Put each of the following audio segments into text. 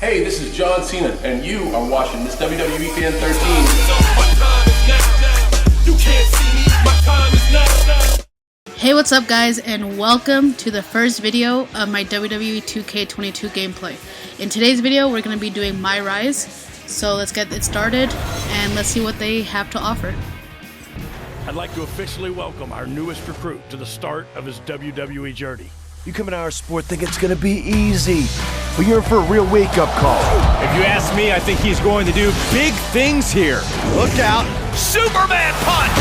Hey, this is John Cena, and you are watching this WWE Fan 13. Hey, what's up guys, and welcome to the first video of my WWE 2K22 gameplay. In today's video, we're going to be doing MyRise, so let's get it started, and let's see what they have to offer. I'd like to officially welcome our newest recruit to the start of his WWE journey. You come into our sport think it's gonna be easy, but you're in for a real wake-up call. If you ask me, I think he's going to do big things here. Look out! Superman punch!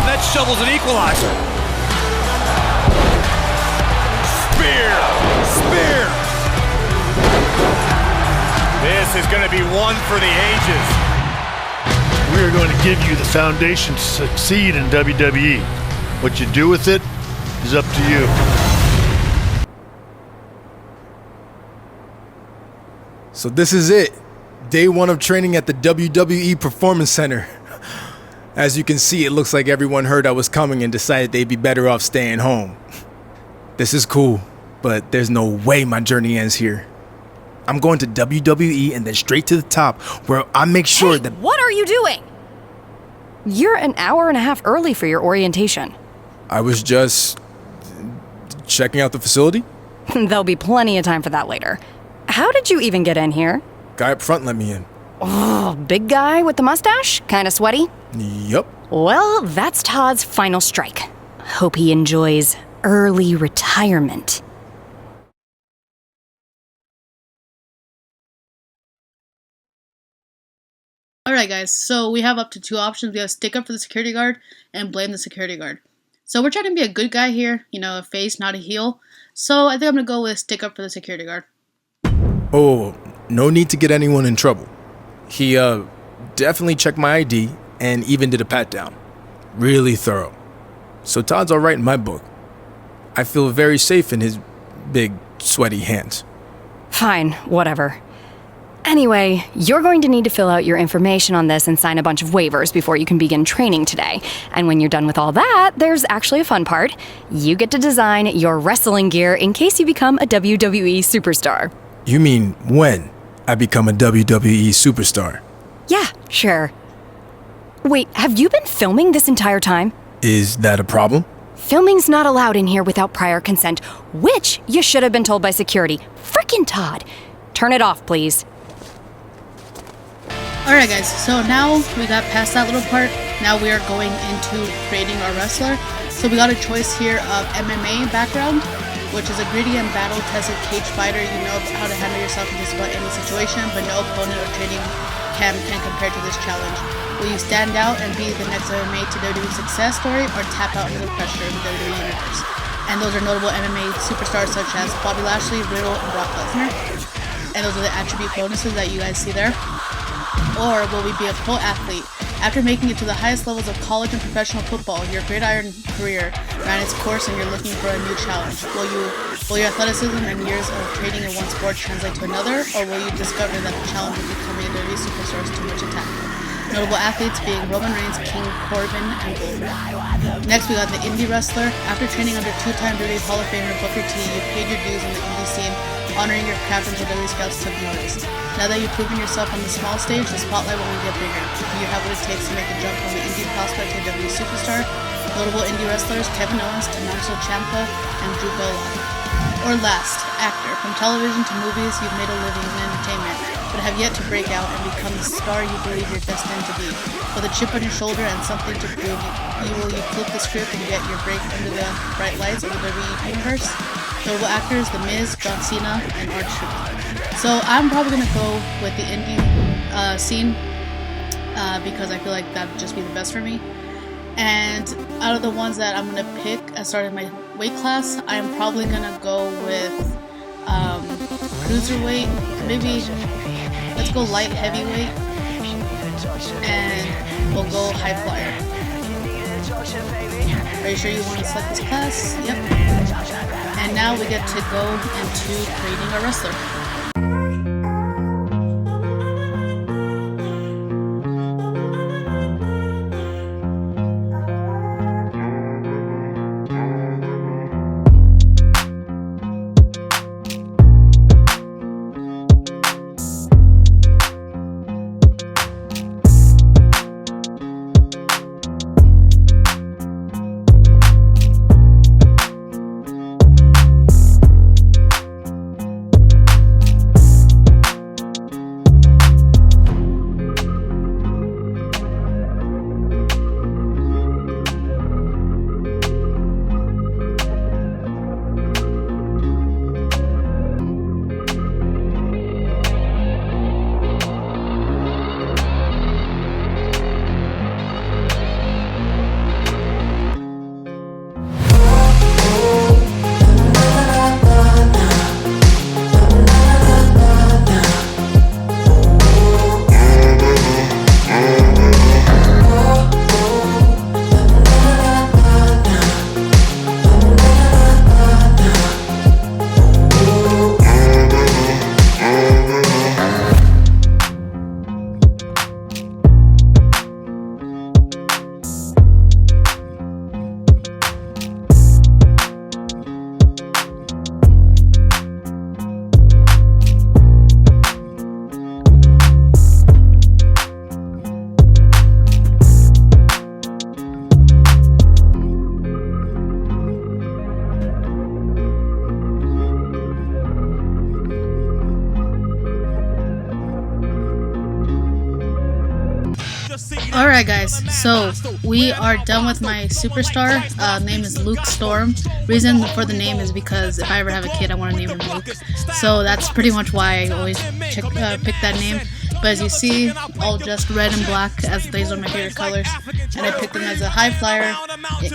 That shovel's an equalizer. Spear! Spear! This is going to be one for the ages. We are going to give you the foundation to succeed in WWE. What you do with it is up to you. So this is it. Day one of training at the WWE Performance Center. As you can see, it looks like everyone heard I was coming and decided they'd be better off staying home. This is cool, but there's no way my journey ends here. I'm going to WWE and then straight to the top, where I make sure that— What are you doing? You're an hour and a half early for your orientation. I was just checking out the facility. There'll be plenty of time for that later. How did you even get in here? Guy up front let me in. Oh, big guy with the mustache? Kinda sweaty? Yup. Well, that's Todd's final strike. Hope he enjoys early retirement. Alright guys, so we have up to two options. We have stick up for the security guard and blame the security guard. So we're trying to be a good guy here, you know, a face, not a heel. So I think I'm going to go with stick up for the security guard. Oh, no need to get anyone in trouble. He definitely checked my ID and even did a pat down. Really thorough. So Todd's alright in my book. I feel very safe in his big, sweaty hands. Fine, whatever. Anyway, you're going to need to fill out your information on this and sign a bunch of waivers before you can begin training today. And when you're done with all that, there's actually a fun part. You get to design your wrestling gear in case you become a WWE superstar. You mean when I become a WWE superstar? Yeah, sure. Wait, have you been filming this entire time? Is that a problem? Filming's not allowed in here without prior consent, which you should have been told by security. Frickin' Todd. Turn it off, please. Alright guys, so now we got past that little part. Now we are going into creating our wrestler. So we got a choice here of MMA background, which is a gritty and battle-tested cage fighter. You know how to handle yourself in just about any situation, but no opponent or training can compare to this challenge. Will you stand out and be the next MMA to WWE success story, or tap out under the pressure of the WWE Universe? And those are notable MMA superstars such as Bobby Lashley, Riddle, and Brock Lesnar. And those are the attribute bonuses that you guys see there. Or will we be a pro athlete? After making it to the highest levels of college and professional football, your gridiron career ran its course and you're looking for a new challenge. Will your athleticism and years of training in one sport translate to another, or will you discover that the challenge of becoming a WWE superstar is too much to tackle? Notable athletes being Roman Reigns, King Corbin, and Goldberg. Next, we got the indie wrestler. After training under two-time WWE Hall of Famer Booker T, you paid your dues in the indie scene, honoring your craft until WWE scouts took notice. Now that you've proven yourself on the small stage, the spotlight will only get bigger. Do you have what it takes to make the jump from the indie prospect to a WWE superstar? Notable indie wrestlers Kevin Owens, Tommaso Ciampa, and Drew Gulak. Or last, actor. From television to movies, you've made a living in entertainment, but have yet to break out and become the star you believe you're destined to be. With a chip on your shoulder and something to prove, you flip the script and get your break under the bright lights of the WWE Universe? Notable actors, The Miz, John Cena, and R-Truth. So I'm probably going to go with the indie scene because I feel like that would just be the best for me. And out of the ones that I'm going to pick as starting my weight class, I am probably going to go with cruiserweight, maybe let's go light heavyweight, and we'll go high flyer. Are you sure you want to select this class? Yep. And now we get to go into creating a wrestler. Alright guys, so we are done with my superstar. Name is Luke Storm. Reason for the name is because if I ever have a kid, I want to name him Luke. So that's pretty much why I always pick that name. But as you see, all just red and black, as these are my favorite colors. And I picked him as a high flyer,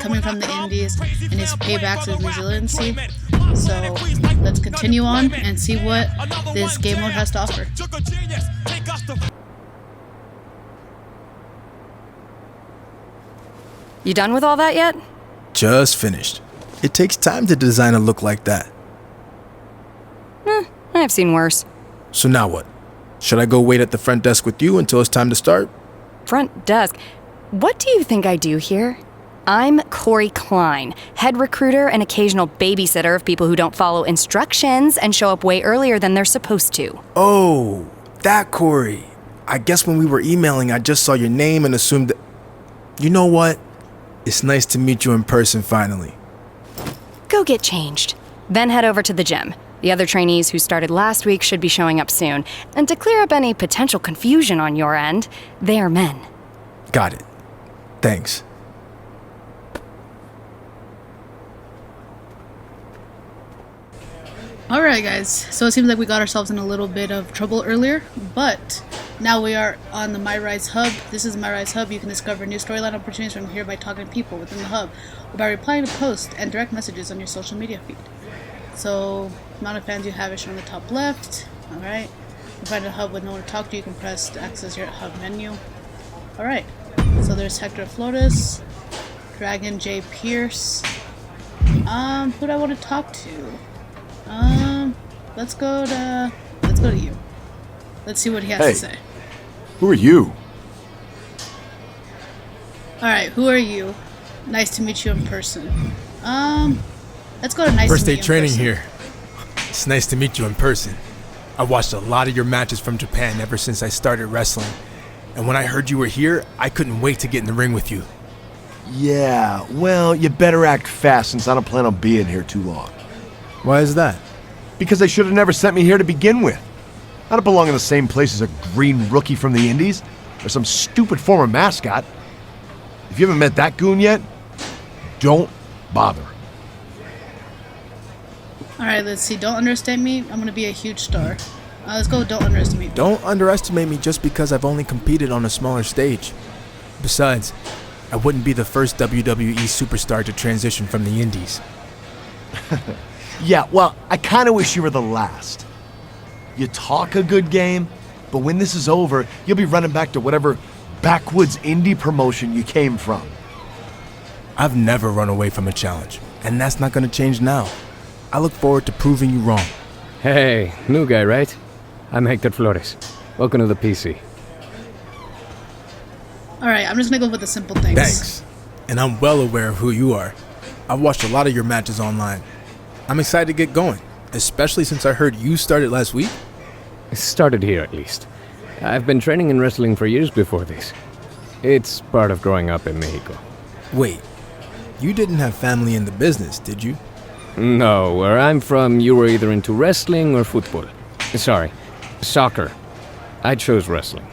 coming from the Indies, and his paybacks is resiliency. So let's continue on and see what this game mode has to offer. You done with all that yet? Just finished. It takes time to design a look like that. I've seen worse. So now what? Should I go wait at the front desk with you until it's time to start? Front desk? What do you think I do here? I'm Corey Klein, head recruiter and occasional babysitter of people who don't follow instructions and show up way earlier than they're supposed to. Oh, that Corey. I guess when we were emailing, I just saw your name and assumed that... You know what? It's nice to meet you in person finally. Go get changed. Then head over to the gym. The other trainees who started last week should be showing up soon. And to clear up any potential confusion on your end, they are men. Got it. Thanks. Alright guys, so it seems like we got ourselves in a little bit of trouble earlier, but now we are on the MyRise Hub. This is MyRise Hub. You can discover new storyline opportunities from here by talking to people within the hub, or by replying to posts and direct messages on your social media feed. So, the amount of fans you have is shown on the top left. Alright, to find a hub with no one to talk to, you can press to access your hub menu. Alright, so there's Hector Flores, Dragon J. Pierce. Who do I want to talk to? Let's go to you. Let's see what he has to say. Who are you? Alright, who are you? Nice to meet you in person. Let's go to nice First to day meet you training in person. here. It's nice to meet you in person. I watched a lot of your matches from Japan ever since I started wrestling. And when I heard you were here, I couldn't wait to get in the ring with you. Yeah, well, you better act fast since I don't plan on being here too long. Why is that? Because they should have never sent me here to begin with. I don't belong in the same place as a green rookie from the Indies, or some stupid former mascot. If you haven't met that goon yet, don't bother. Alright, let's see. Don't underestimate me. I'm gonna be a huge star. Let's go with don't underestimate me. Don't underestimate me just because I've only competed on a smaller stage. Besides, I wouldn't be the first WWE superstar to transition from the Indies. Yeah, well, I kind of wish you were the last. You talk a good game, but when this is over, you'll be running back to whatever backwoods indie promotion you came from. I've never run away from a challenge, and that's not going to change now. I look forward to proving you wrong. Hey, new guy, right? I'm Hector Flores. Welcome to the PC. Alright, I'm just gonna go with the simple things. Thanks. And I'm well aware of who you are. I've watched a lot of your matches online. I'm excited to get going, especially since I heard you started last week. Started here, at least. I've been training in wrestling for years before this. It's part of growing up in Mexico. Wait, you didn't have family in the business, did you? No, where I'm from, you were either into wrestling or football. Sorry, soccer. I chose wrestling.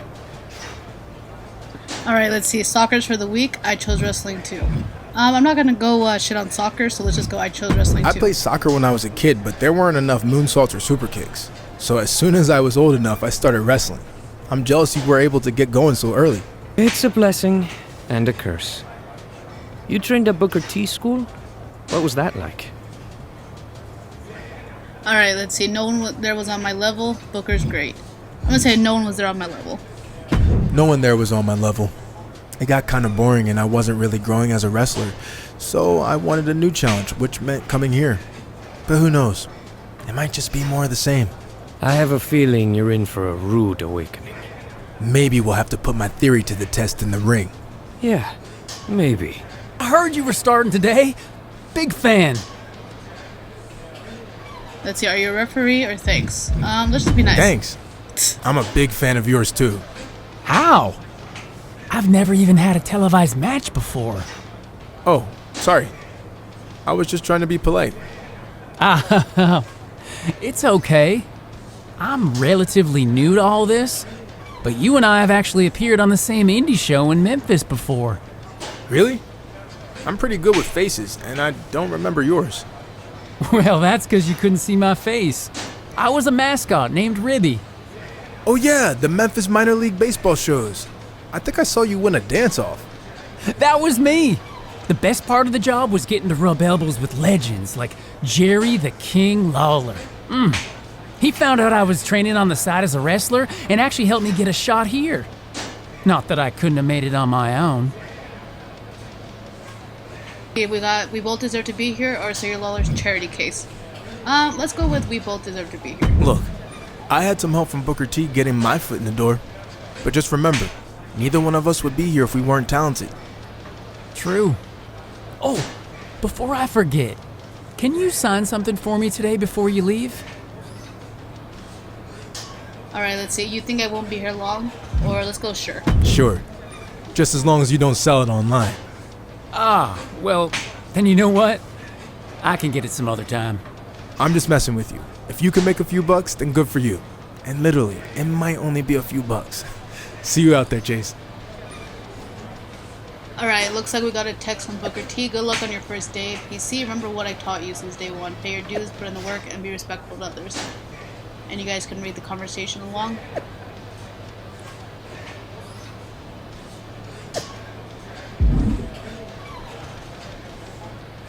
Alright, let's see. Soccer's for the week. I chose wrestling too. I'm not gonna go shit on soccer, so let's just go I chose wrestling too. I played soccer when I was a kid, but there weren't enough moonsaults or super kicks. So as soon as I was old enough, I started wrestling. I'm jealous you were able to get going so early. It's a blessing and a curse. You trained at Booker T school? What was that like? Alright, let's see. No one there was on my level. Booker's great. I'm gonna say no one was there on my level. No one there was on my level. It got kind of boring and I wasn't really growing as a wrestler, so I wanted a new challenge, which meant coming here. But who knows? It might just be more of the same. I have a feeling you're in for a rude awakening. Maybe we'll have to put my theory to the test in the ring. Yeah, maybe. I heard you were starting today. Big fan. Let's see, are you a referee or thanks? Let's just be nice. Thanks. I'm a big fan of yours too. How? I've never even had a televised match before. Oh, sorry. I was just trying to be polite. It's okay. I'm relatively new to all this, but you and I have actually appeared on the same indie show in Memphis before. Really? I'm pretty good with faces, and I don't remember yours. Well, that's because you couldn't see my face. I was a mascot named Ribby. Oh yeah, the Memphis minor league baseball shows. I think I saw you win a dance-off. That was me. The best part of the job was getting to rub elbows with legends like Jerry the King Lawler. He found out I was training on the side as a wrestler and actually helped me get a shot here. Not that I couldn't have made it on my own. Okay, we both deserve to be here, or Sarah Lawler's charity case. Let's go with we both deserve to be here. Look, I had some help from Booker T getting my foot in the door. But just remember, neither one of us would be here if we weren't talented. True. Oh, before I forget, can you sign something for me today before you leave? Alright, let's see. You think I won't be here long? Or let's go sure. Sure. Just as long as you don't sell it online. Ah, well, then you know what? I can get it some other time. I'm just messing with you. If you can make a few bucks, then good for you. And literally, it might only be a few bucks. See you out there, Chase. Alright, looks like we got a text from Booker T. Good luck on your first day. PC, remember what I taught you since day one. Pay your dues, put in the work, and be respectful to others. And you guys can read the conversation along.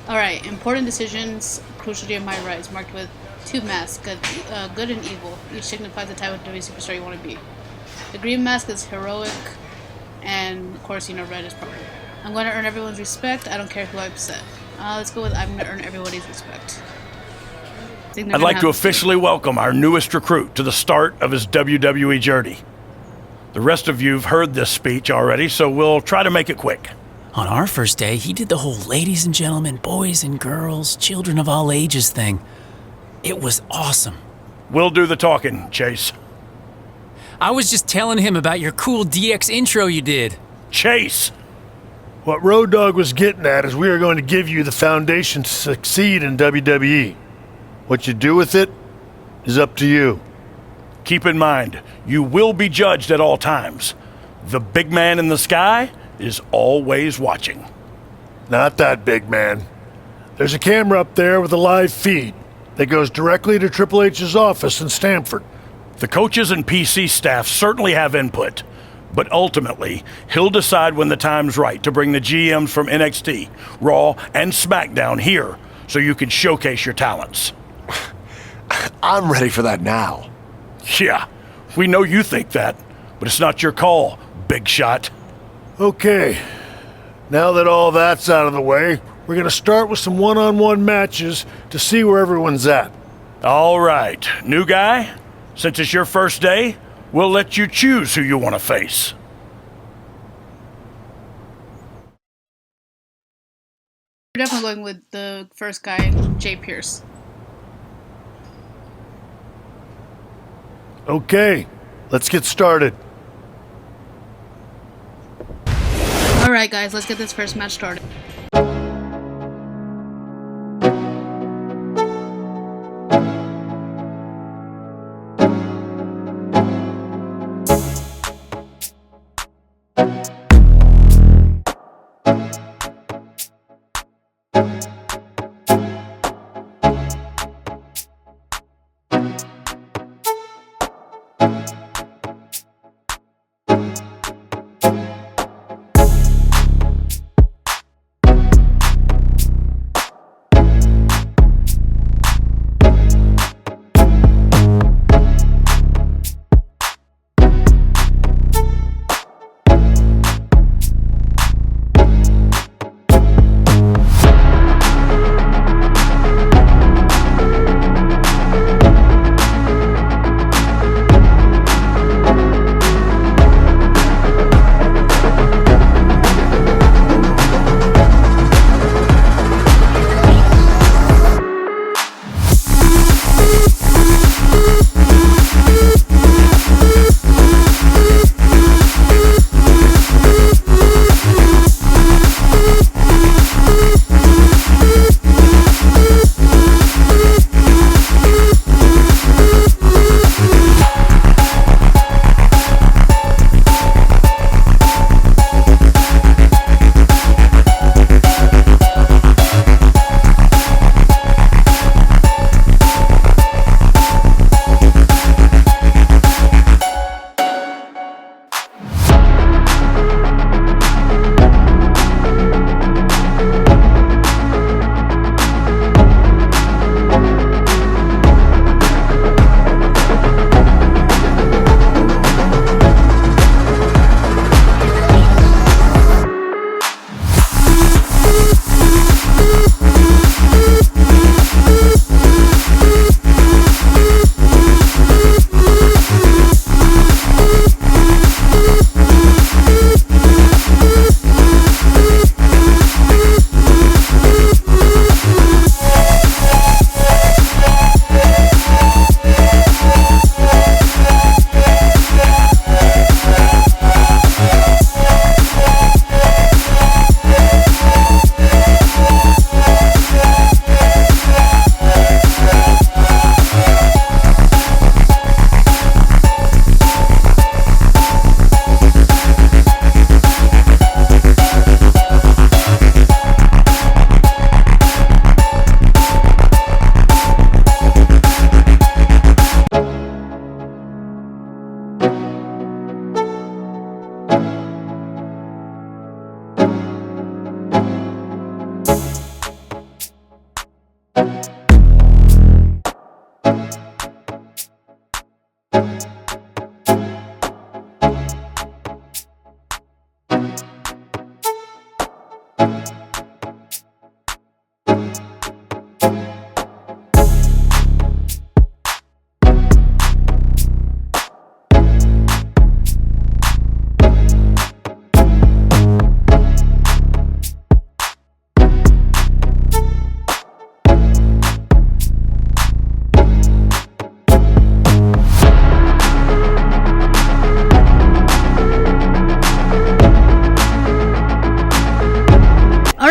Alright, important decisions, crucial to your MyRise, marked with two masks, good and evil. Each signifies the type of WWE superstar you want to be. The green mask is heroic, and of course, you know, red is proper. I'm going to earn everyone's respect, I don't care who I upset. Let's go with I'm going to earn everybody's respect. I'd like to officially welcome our newest recruit to the start of his WWE journey. The rest of you've heard this speech already, so we'll try to make it quick. On our first day, he did the whole ladies and gentlemen, boys and girls, children of all ages thing. It was awesome. We'll do the talking, Chase. I was just telling him about your cool DX intro you did. Chase! What Road Dogg was getting at is we are going to give you the foundation to succeed in WWE. What you do with it is up to you. Keep in mind, you will be judged at all times. The big man in the sky is always watching. Not that big man. There's a camera up there with a live feed that goes directly to Triple H's office in Stamford. The coaches and PC staff certainly have input, but ultimately, he'll decide when the time's right to bring the GMs from NXT, Raw, and SmackDown here so you can showcase your talents. I'm ready for that now. Yeah, we know you think that, but it's not your call, big shot. Okay, now that all that's out of the way, we're going to start with some one-on-one matches to see where everyone's at. All right, new guy, since it's your first day, we'll let you choose who you want to face. We're definitely going with the first guy, Jay Pierce. Okay, let's get started. Alright guys, let's get this first match started.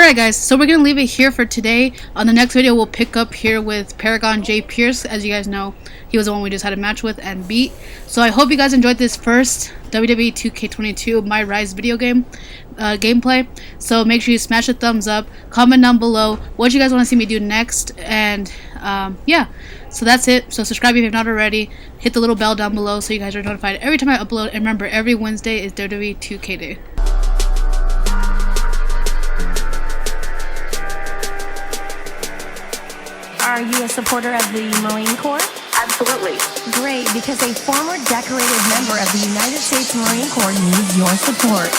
Alright guys, so we're going to leave it here for today. On the next video, we'll pick up here with Paragon J. Pierce. As you guys know, he was the one we just had a match with and beat. So I hope you guys enjoyed this first WWE 2K22 MyRise video game gameplay. So make sure you smash a thumbs up, comment down below what you guys want to see me do next, and yeah, so that's it. So subscribe if you're not already, hit the little bell down below so you guys are notified every time I upload, and remember, every Wednesday is WWE 2K Day. Are you a supporter of the Marine Corps? Absolutely. Great, because a former decorated member of the United States Marine Corps needs your support.